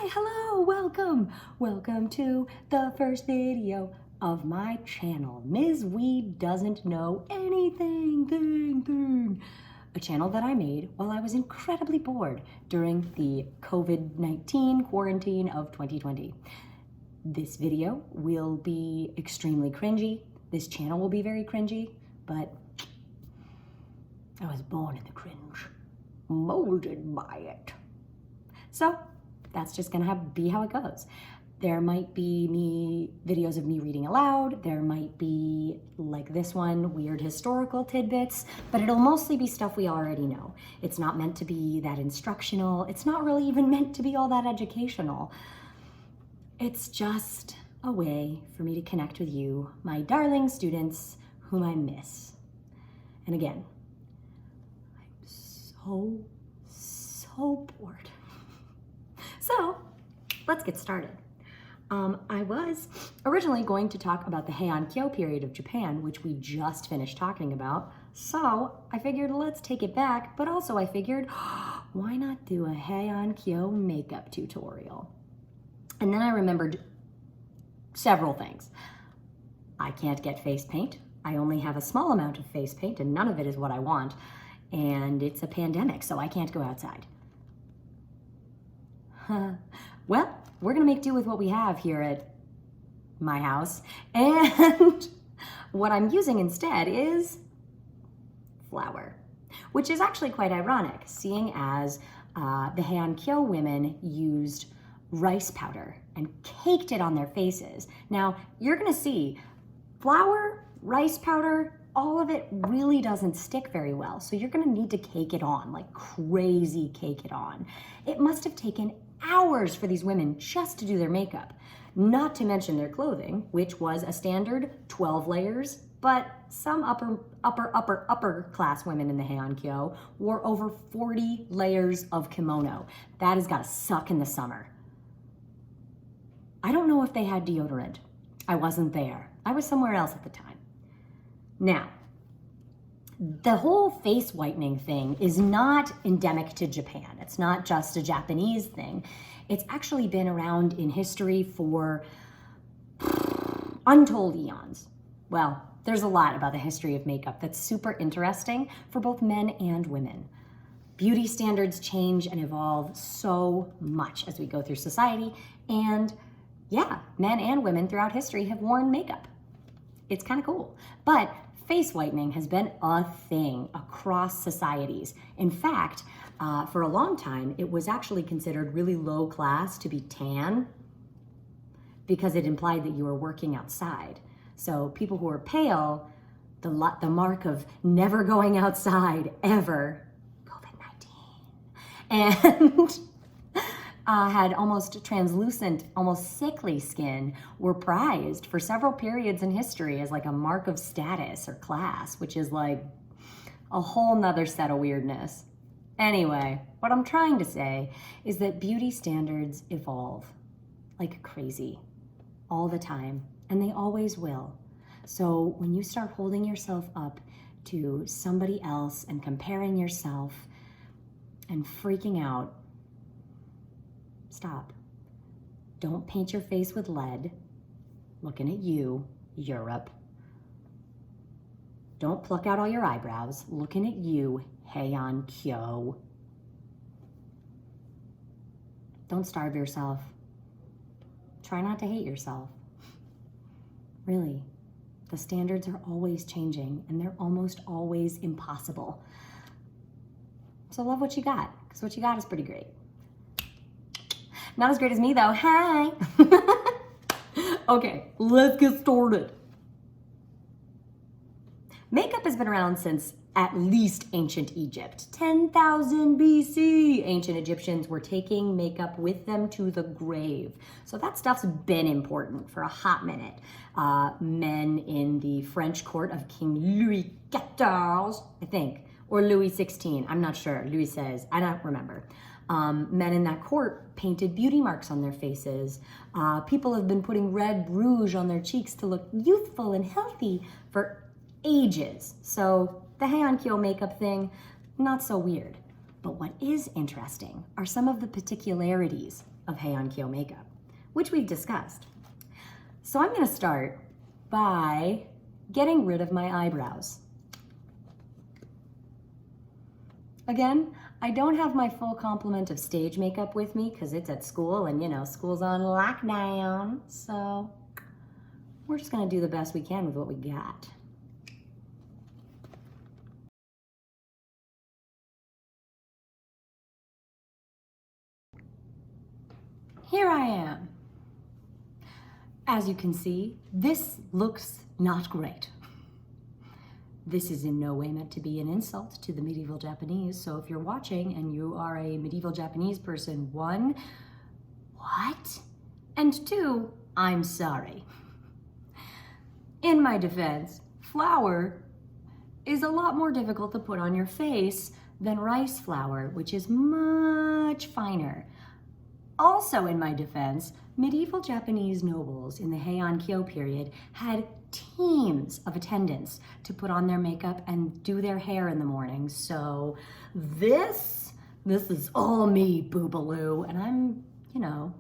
Hi, hello, welcome to the first video of my channel, MizzWeedDoesn'tKnowAnything, a channel that I made while I was incredibly bored during the COVID-19 quarantine of 2020. This video will be extremely cringy. This channel will be very cringy, but I was born in the cringe, molded by it. So that's just gonna be how it goes. There might be videos of me reading aloud. There might be, like this one, weird historical tidbits, but it'll mostly be stuff we already know. It's not meant to be that instructional. It's not really even meant to be all that educational. It's just a way for me to connect with you, my darling students whom I miss. And again, I'm so bored. So let's get started. I was originally going to talk about the Heian Kyo period of Japan, which we just finished talking about. So I figured let's take it back, but also I figured why not do a Heian Kyo makeup tutorial? And then I remembered several things. I can't get face paint. I only have a small amount of face paint and none of it is what I want. And it's a pandemic, so I can't go outside. Well, we're gonna make do with what we have here at my house. And what I'm using instead is flour, which is actually quite ironic, seeing as the Heian Kyo women used rice powder and caked it on their faces. Now, you're gonna see flour, rice powder, all of it really doesn't stick very well. So you're gonna need to cake it on, like crazy cake it on. It must have taken hours for these women just to do their makeup, not to mention their clothing, which was a standard 12 layers, but some upper class women in the Heian Kyo wore over 40 layers of kimono. That has gotta suck in the summer. I don't know if they had deodorant. I wasn't there. I was somewhere else at the time. Now, the whole face whitening thing is not endemic to Japan. It's not just a Japanese thing. It's actually been around in history for untold eons. Well, there's a lot about the history of makeup that's super interesting for both men and women. Beauty standards change and evolve so much as we go through society, and yeah, men and women throughout history have worn makeup. It's kind of cool. But face whitening has been a thing across societies. In fact, for a long time, it was actually considered really low class to be tan because it implied that you were working outside. So people who were pale, the mark of never going outside ever, COVID-19, and had almost translucent, almost sickly skin, were prized for several periods in history as like a mark of status or class, which is like a whole nother set of weirdness. Anyway, what I'm trying to say is that beauty standards evolve like crazy all the time, and they always will. So when you start holding yourself up to somebody else and comparing yourself and freaking out, stop. Don't paint your face with lead. Looking at you, Europe. Don't pluck out all your eyebrows. Looking at you, Heian Kyo. Don't starve yourself. Try not to hate yourself. Really, the standards are always changing and they're almost always impossible. So love what you got, because what you got is pretty great. Not as great as me though, hi! Okay, let's get started. Makeup has been around since at least ancient Egypt. 10,000 BC, ancient Egyptians were taking makeup with them to the grave. So that stuff's been important for a hot minute. Men in the French court of King Louis XIV, I think, or Louis XVI, I'm not sure, Louis says, I don't remember. Men in that court painted beauty marks on their faces. People have been putting red rouge on their cheeks to look youthful and healthy for ages. So the Heian Kyo makeup thing, not so weird. But what is interesting are some of the particularities of Heian Kyo makeup, which we've discussed. So I'm going to start by getting rid of my eyebrows. Again, I don't have my full complement of stage makeup with me because it's at school and, you know, school's on lockdown. So we're just going to do the best we can with what we got. Here I am. As you can see, this looks not great. This is in no way meant to be an insult to the medieval Japanese, so if you're watching and you are a medieval Japanese person, one, what? And two, I'm sorry. In my defense, flour is a lot more difficult to put on your face than rice flour, which is much finer. Also in my defense, medieval Japanese nobles in the Heian Kyo period had teams of attendants to put on their makeup and do their hair in the morning. So this is all me, boobaloo, and I'm, you know,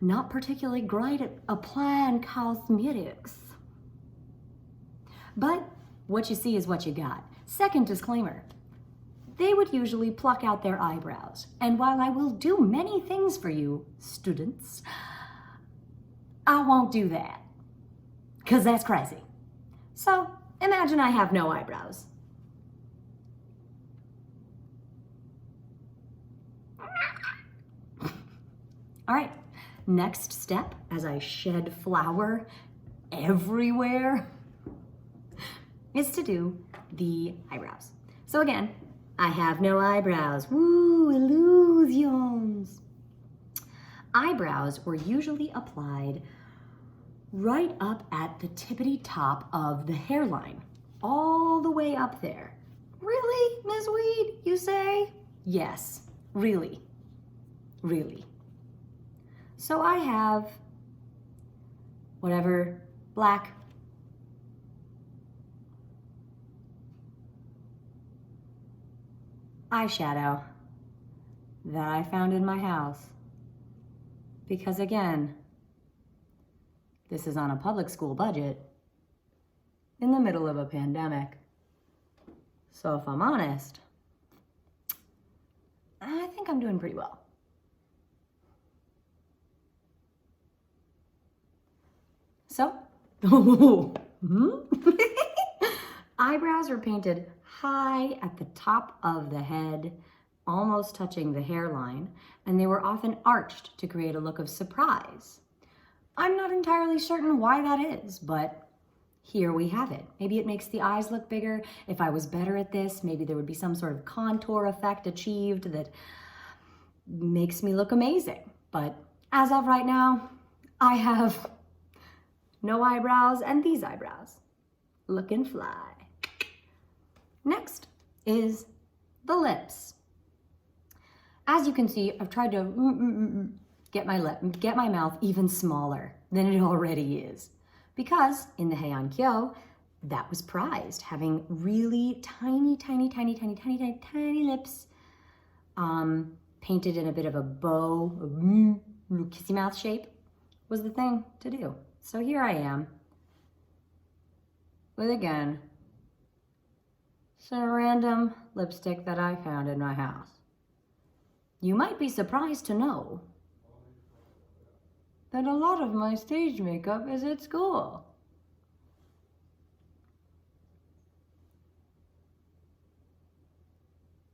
not particularly great at applying cosmetics. But what you see is what you got. Second disclaimer. They would usually pluck out their eyebrows. And while I will do many things for you, students, I won't do that, because that's crazy. So imagine I have no eyebrows. All right, next step, as I shed flour everywhere, is to do the eyebrows. So again, I have no eyebrows. Woo, illusions. Eyebrows were usually applied right up at the tippity top of the hairline, all the way up there. Really, Ms. Weed, you say? Yes, really, really. So I have whatever black eyeshadow that I found in my house. Because again, this is on a public school budget in the middle of a pandemic. So if I'm honest, I think I'm doing pretty well. So, eyebrows are painted high at the top of the head, almost touching the hairline, and they were often arched to create a look of surprise. I'm not entirely certain why that is, but here we have it. Maybe it makes the eyes look bigger. If I was better at this, maybe there would be some sort of contour effect achieved that makes me look amazing. But as of right now, I have no eyebrows and these eyebrows. Looking fly. Next is the lips. As you can see, I've tried to get my mouth even smaller than it already is. Because in the Heian Kyo, that was prized, having really tiny lips, painted in a bit of a bow, kissy mouth shape, was the thing to do. So here I am, with again, some random lipstick that I found in my house. You might be surprised to know that a lot of my stage makeup is at school.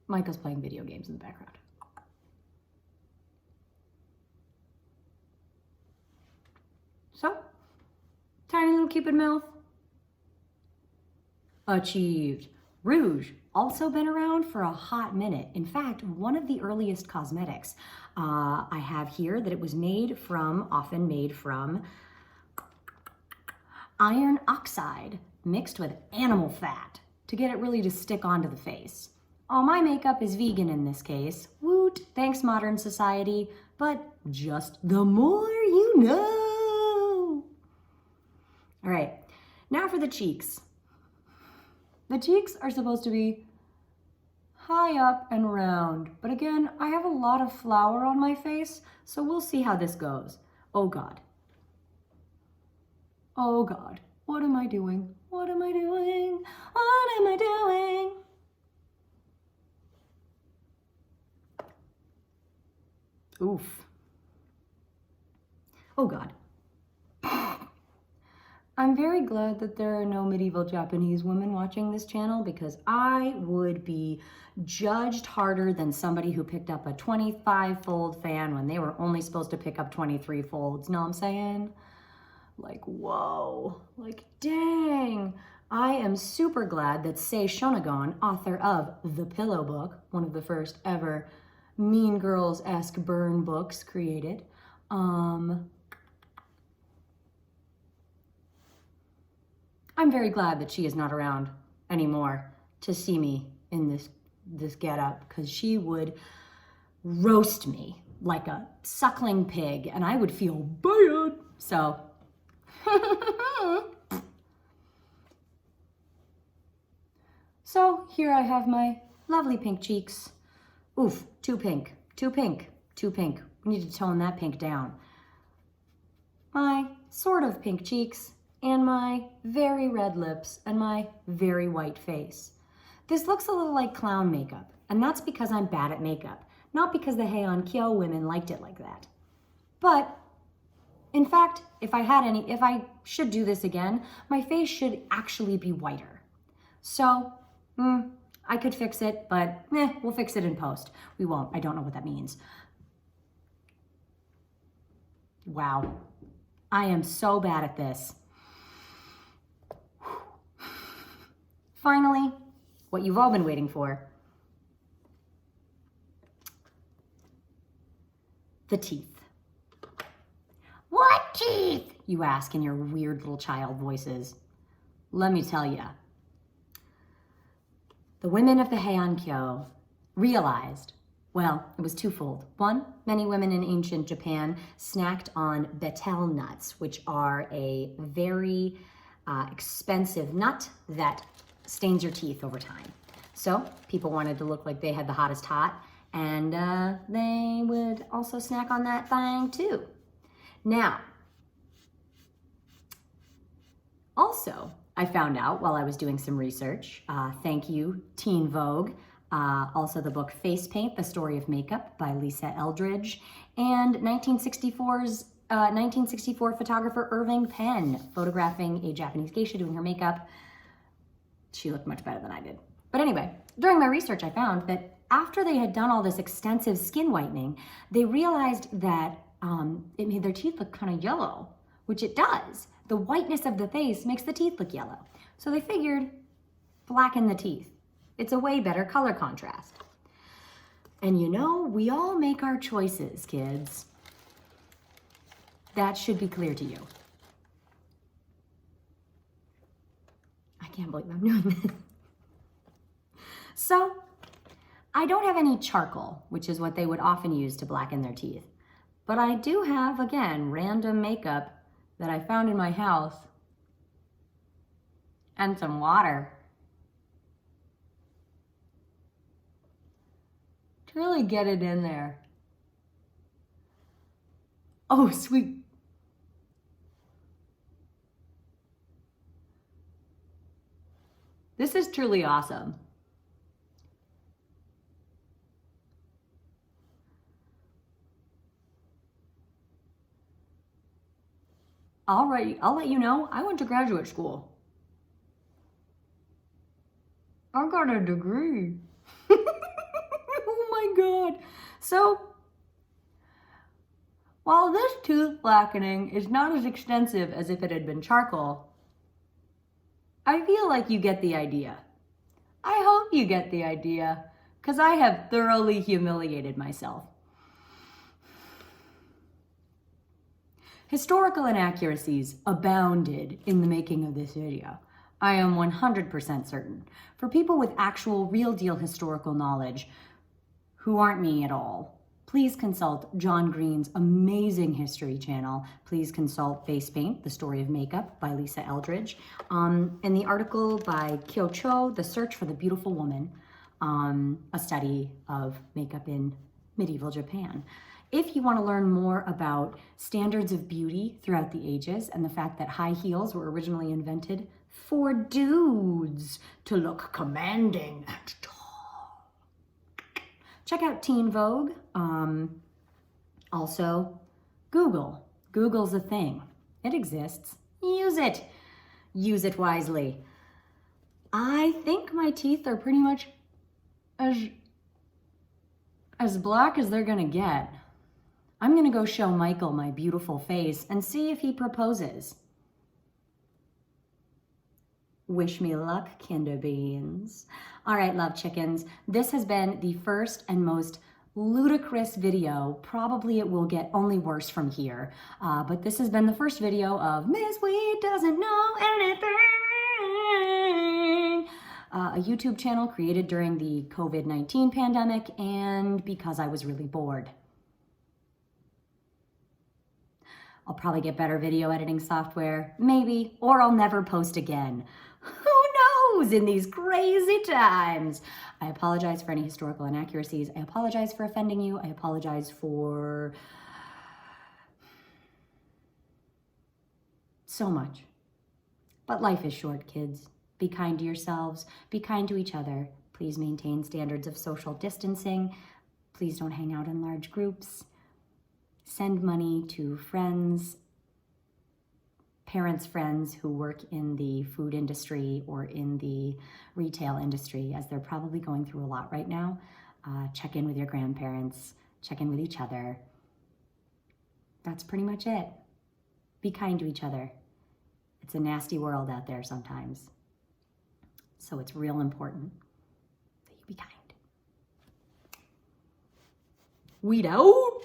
Michael's playing video games in the background. So, tiny little Cupid mouth. Achieved. Rouge, also been around for a hot minute. In fact, one of the earliest cosmetics I have here that it was often made from iron oxide mixed with animal fat to get it really to stick onto the face. All my makeup is vegan in this case. Woot, thanks modern society, but just the more you know. All right, now for the cheeks. The cheeks are supposed to be high up and round. But again, I have a lot of flour on my face, so we'll see how this goes. Oh God. Oh God. What am I doing? What am I doing? What am I doing? Oof. Oh God. I'm very glad that there are no medieval Japanese women watching this channel, because I would be judged harder than somebody who picked up a 25-fold fan when they were only supposed to pick up 23 folds. Know what I'm saying? Like, whoa, like, dang. I am super glad that Sei Shonagon, author of The Pillow Book, one of the first ever Mean Girls-esque burn books created, I'm very glad that she is not around anymore to see me in this getup, because she would roast me like a suckling pig and I would feel bad. So, so here I have my lovely pink cheeks. Oof, too pink, too pink, too pink. We need to tone that pink down. My sort of pink cheeks, and my very red lips, and my very white face. This looks a little like clown makeup, and that's because I'm bad at makeup, not because the Heian Kyo women liked it like that. But, in fact, if I should do this again, my face should actually be whiter. So, I could fix it, but we'll fix it in post. We won't. I don't know what that means. Wow. I am so bad at this. Finally, what you've all been waiting for. The teeth. What teeth? You ask in your weird little child voices. Let me tell you. The women of the Heian Kyo realized, well, it was twofold. One, many women in ancient Japan snacked on betel nuts, which are a very expensive nut that stains your teeth over time. So people wanted to look like they had the hottest hot, and they would also snack on that thing too. Now, also, I found out while I was doing some research, thank you, Teen Vogue, also the book Face Paint, The Story of Makeup by Lisa Eldridge, and 1964 photographer Irving Penn photographing a Japanese geisha doing her makeup. She looked much better than I did. But anyway, during my research, I found that after they had done all this extensive skin whitening, they realized that it made their teeth look kind of yellow, which it does. The whiteness of the face makes the teeth look yellow. So they figured, blacken the teeth. It's a way better color contrast. And you know, we all make our choices, kids. That should be clear to you. I can't believe I'm doing this. So, I don't have any charcoal, which is what they would often use to blacken their teeth. But I do have, again, random makeup that I found in my house and some water to really get it in there. Oh, sweet. This is truly awesome. All right, I'll let you know, I went to graduate school. I got a degree. Oh my God. So, while this tooth blackening is not as extensive as if it had been charcoal, I feel like you get the idea. I hope you get the idea, because I have thoroughly humiliated myself. Historical inaccuracies abounded in the making of this video. I am 100% certain. For people with actual real-deal historical knowledge, who aren't me at all, please consult John Green's amazing history channel. Please consult Face Paint, The Story of Makeup by Lisa Eldridge. And the article by Kyo Cho, The Search for the Beautiful Woman. a study of makeup in medieval Japan. If you want to learn more about standards of beauty throughout the ages and the fact that high heels were originally invented for dudes to look commanding and tall, check out Teen Vogue. Also, Google. Google's a thing. It exists. Use it. Use it wisely. I think my teeth are pretty much as black as they're gonna get. I'm gonna go show Michael my beautiful face and see if he proposes. Wish me luck, Kinder Beans. All right, love chickens. This has been the first and most ludicrous video. Probably it will get only worse from here. But this has been the first video of Miss Weed Doesn't Know Anything. A YouTube channel created during the COVID-19 pandemic and because I was really bored. I'll probably get better video editing software, maybe, or I'll never post again. Who knows in these crazy times? I apologize for any historical inaccuracies. I apologize for offending you. I apologize for so much. But life is short, kids. Be kind to yourselves. Be kind to each other. Please maintain standards of social distancing. Please don't hang out in large groups. Send money to friends, parents' friends who work in the food industry or in the retail industry, as they're probably going through a lot right now. Check in with your grandparents. Check in with each other. That's pretty much it. Be kind to each other. It's a nasty world out there sometimes. So it's real important that you be kind. Weed out.